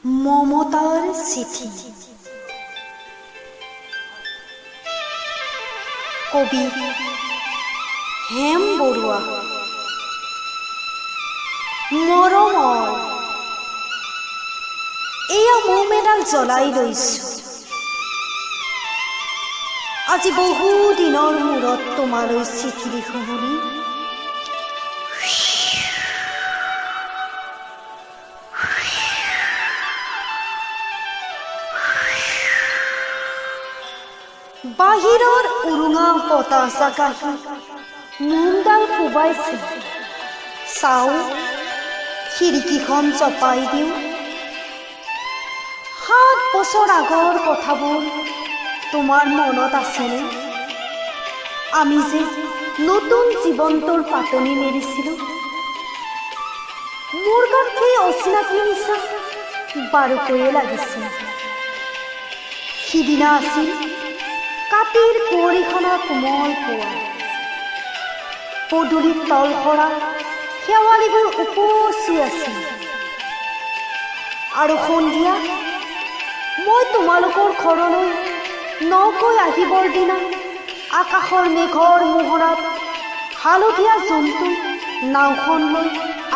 মমতাৰ চিঠি। কবি হেম বৰুৱা। মৰমৰ এয়া মোম এডাল জ্বলাই লৈছো। আজি বহু দিনৰ মূৰত তোমালৈ চিঠি লিখো বুলি। বাহিৰৰ উৰুঙা বতাহ জাগাহি মোমডাল কোবাইছে। চাওঁ খিৰিকীখন জপাই দিওঁ। 7 বছৰ আগৰ কথাবোৰ তোমাৰ মনত আছেনে? আমি যে নতুন জীৱনটোৰ পাতনি মেলিছিলোঁ। মোৰ গাত সেই অচিনাকি নিচা বাৰুকৈয়ে লাগিছিল। সিদিনা আছিল কাতিৰ কুঁৱৰীখনৰ কোমল পুৱা। পদূলিত তল সৰা শেৱালিবোৰ উপচি আছিল। আৰু সন্ধিয়া মই তোমালোকৰ ঘৰলৈ নকৈ আহিবৰ দিনা আকাশৰ মেঘৰ মোহৰাত হালধীয়া জন্তু নাওখন লৈ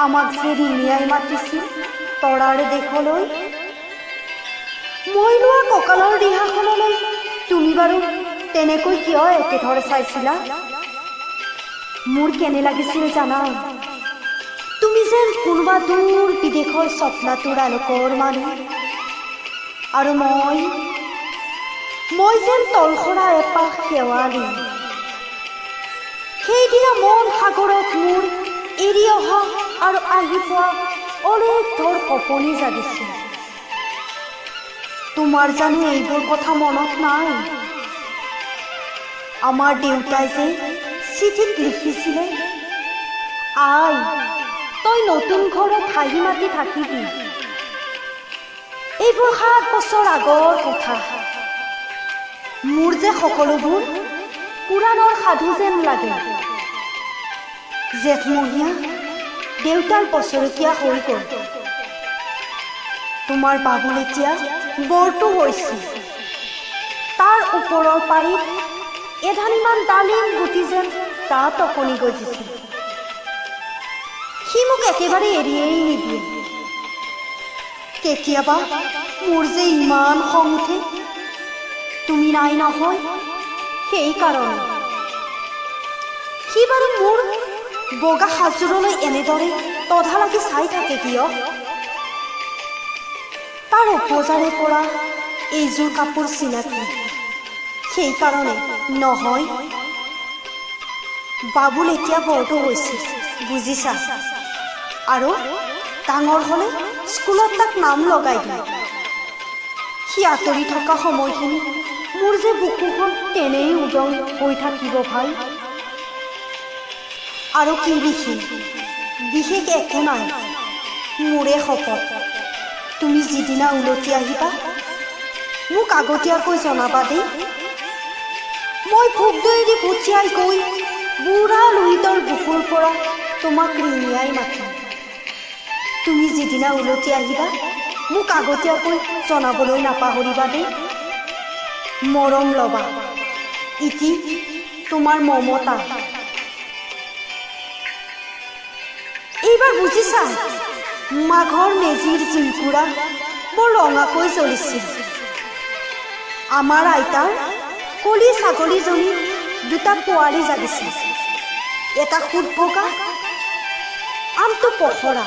আমাক যে ৰিঙিয়াই মাতিছিল তৰাৰ দেশলৈ। মই লোৱা কঁকালৰ ৰিহাখনলৈ তুমি বাৰু তেনেকৈ কিয় একেধৰ চাইছিলা? মোৰ কেনে লাগিছিল জানা? তুমি যেন কোনোবা দূৰ বিদেশৰ স্বপ্নাতুৰ আলোকৰ মানুহ, আৰু মই যেন তলসৰা এপাহ শেৱালি। সেইদিনা মন সাগৰত মোৰ এৰি অহা আৰু আহি পোৱা অলেখ ধৰ কঁপনি জাগিছিল। তোমাৰ জানো এইবোৰ কথা মনত নাই? আমাৰ দেউতাই যে চিঠিত লিখিছিলে, আই তই নতুন ঘৰত হাঁহি মাতি থাকিবি। এইবোৰ 7 বছৰ আগৰ কথা। মোৰ যে সকলোবোৰ পুৰাণৰ সাধু যেন লাগে। জেঠমহীয়া দেউতাৰ বছৰেকীয়া হৈ গ'ল। তোমাৰ বাবুল এতিয়া বৰটো হৈছিল। তাৰ ওপৰৰ পাৰিত এধানিমান ডালিম গুটি যেন তাত অকণি গজিছিল। সি মোক একেবাৰে এৰিয়েই নিদিয়ে। কেতিয়াবা মোৰ যে ইমান খং উঠে। তুমি নাই নহয় সেইকাৰণে। সি বাৰু মোৰ বগা সাজযোৰলৈ এনেদৰে তধা লাগি চাই থাকে কিয়? তাৰ উপজাৰে পৰা এইযোৰ কাপোৰ চিনাকি সেইকাৰণে নহয়। বাবুল এতিয়া বৰটো হৈছিল বুজিছা, আৰু ডাঙৰ হ'লে স্কুলত তাক নাম লগাই দিয়ে। সি আঁতৰি থকা সময়খিনি মোৰ যে বুকুখন তেনেই উদং হৈ থাকিব ভাই। আৰু কি লিখিম? বিশেষ একো নাই। মোৰে শপত, তুমি যিদিনা উলটি আহিবা মোক আগতীয়াকৈ জনাবা দেই। মই ভোগদৈয়েদি পঠিয়াই গৈ বুঢ়া লোহিতৰ বুকুৰ পৰা তোমাক ৰিঙিয়াই মাতিম। তুমি যিদিনা উলটি আহিবা মোক আগতীয়াকৈ জনাবলৈ নাপাহৰিবা দেই। মৰম ল'বা। ইতি তোমাৰ মমতা। এইবাৰ বুজিছা, মাঘৰ মেজিৰ জুইকুৰা বৰ ৰঙাকৈ জ্বলিছিল। আমাৰ আইতাৰ কলি ছাগলীজনী 2টা পোৱালি জাগিছিল। এটা সুত বগা, আনটো পখৰা।